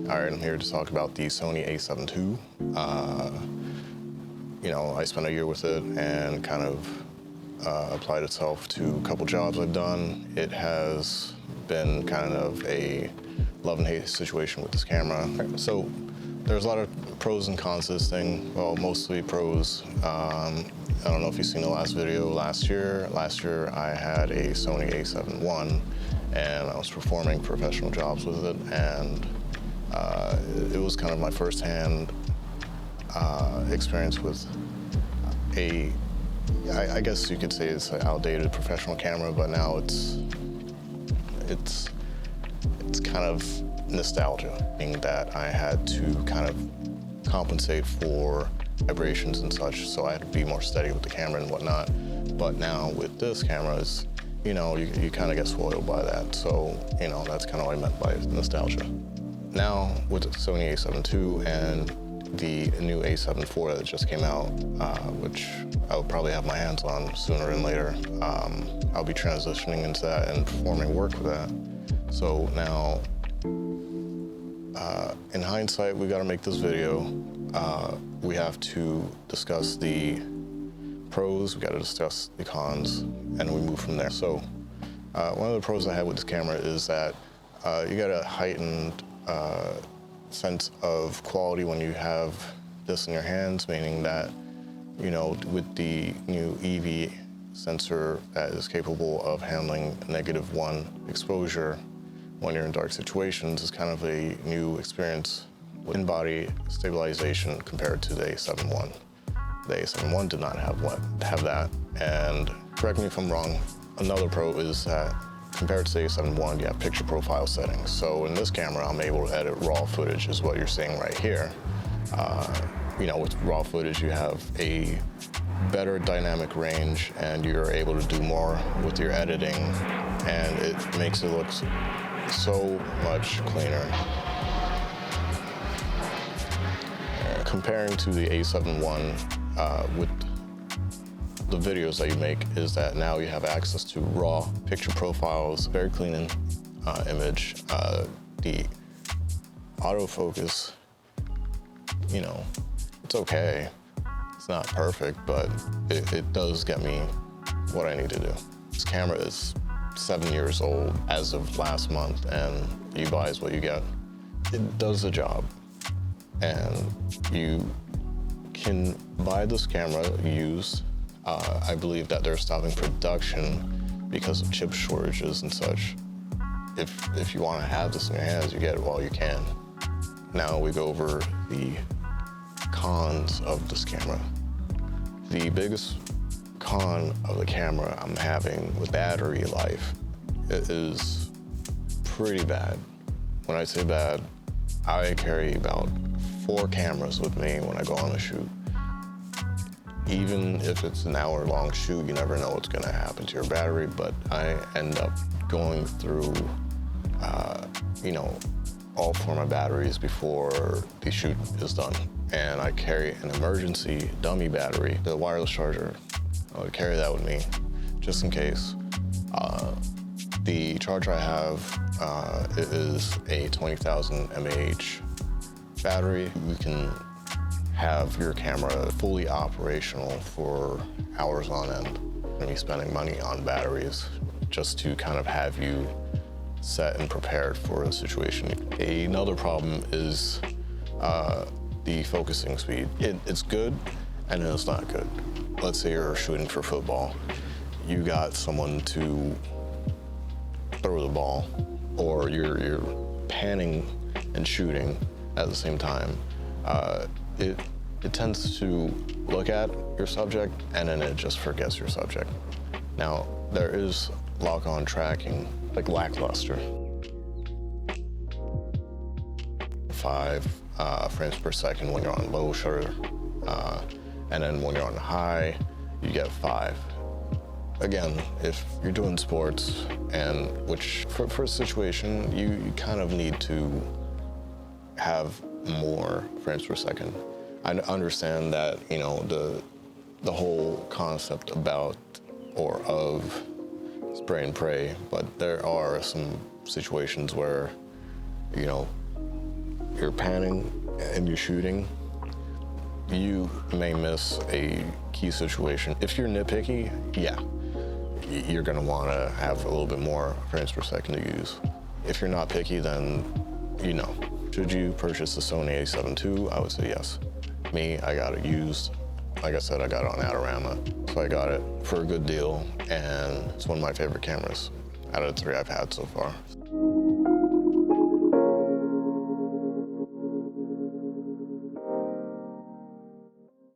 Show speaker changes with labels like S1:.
S1: All right, I'm here to talk about the Sony A7 II. I spent a year with it and kind of applied itself to a couple jobs I've done. It has been kind of a love and hate situation with this camera. So there's a lot of pros and cons to this thing. Well, mostly pros. I don't know if you've seen the last video last year. Last year I had a Sony A7 I, and I was performing professional jobs with it, and it was kind of my first-hand experience with I guess you could say it's an outdated professional camera, but now it's kind of nostalgia, being that I had to kind of compensate for vibrations and such, so I had to be more steady with the camera and whatnot. But now with this camera, you kind of get spoiled by that. So, that's kind of what I meant by nostalgia. Now with the Sony A7 II and the new A7 IV that just came out, which I'll probably have my hands on sooner than later, I'll be transitioning into that and performing work with that. So now, in hindsight, we got to make this video. We have to discuss the pros, we got to discuss the cons, and we move from there. So one of the pros I have with this camera is that you get a heightened sense of quality when you have this in your hands, meaning that, with the new EV sensor that is capable of handling -1 exposure when you're in dark situations, is kind of a new experience with in-body stabilization compared to the A7 I. The A7 I did not have that, and correct me if I'm wrong, another pro is that compared to the A7 I, you have picture profile settings. So in this camera, I'm able to edit raw footage, is what you're seeing right here. With raw footage, you have a better dynamic range, and you're able to do more with your editing, and it makes it look so much cleaner. Comparing to the A7 I, with the videos that you make, is that now you have access to raw picture profiles, very clean image. The autofocus, it's okay. It's not perfect, but it does get me what I need to do. This camera is 7 years old as of last month, and you buy is what you get. It does the job, and you can buy this camera used. I believe that they're stopping production because of chip shortages and such. If you want to have this in your hands, you get it while you can. Now we go over the cons of this camera. The biggest con of the camera I'm having with battery life, it is pretty bad. When I say bad, I carry about 4 cameras with me when I go on a shoot. Even if it's an hour-long shoot, you never know what's gonna happen to your battery, but I end up going through, all 4 of my batteries before the shoot is done. And I carry an emergency dummy battery, the wireless charger. I would carry that with me, just in case. The charger I have, it is a 20,000 mAh battery. You can have your camera fully operational for hours on end. I'm gonna be spending money on batteries just to kind of have you set and prepared for a situation. Another problem is the focusing speed. It's good, and then it's not good. Let's say you're shooting for football. You got someone to throw the ball, or you're panning and shooting at the same time. It tends to look at your subject, and then it just forgets your subject. Now, there is lock-on tracking, like lackluster. 5 frames per second when you're on low shutter, and then when you're on high, you get 5. Again, if you're doing sports, and which for a situation, you kind of need to have more frames per second. I understand that, the whole concept about or of spray and pray, but there are some situations where, you're panning and you're shooting, you may miss a key situation. If you're nitpicky, yeah, you're gonna wanna have a little bit more frames per second to use. If you're not picky, then you know. Should you purchase the Sony A7 II? I would say yes. Me, I got it used. Like I said, I got it on Adorama, so I got it for a good deal, and it's one of my favorite cameras out of the 3 I've had so far.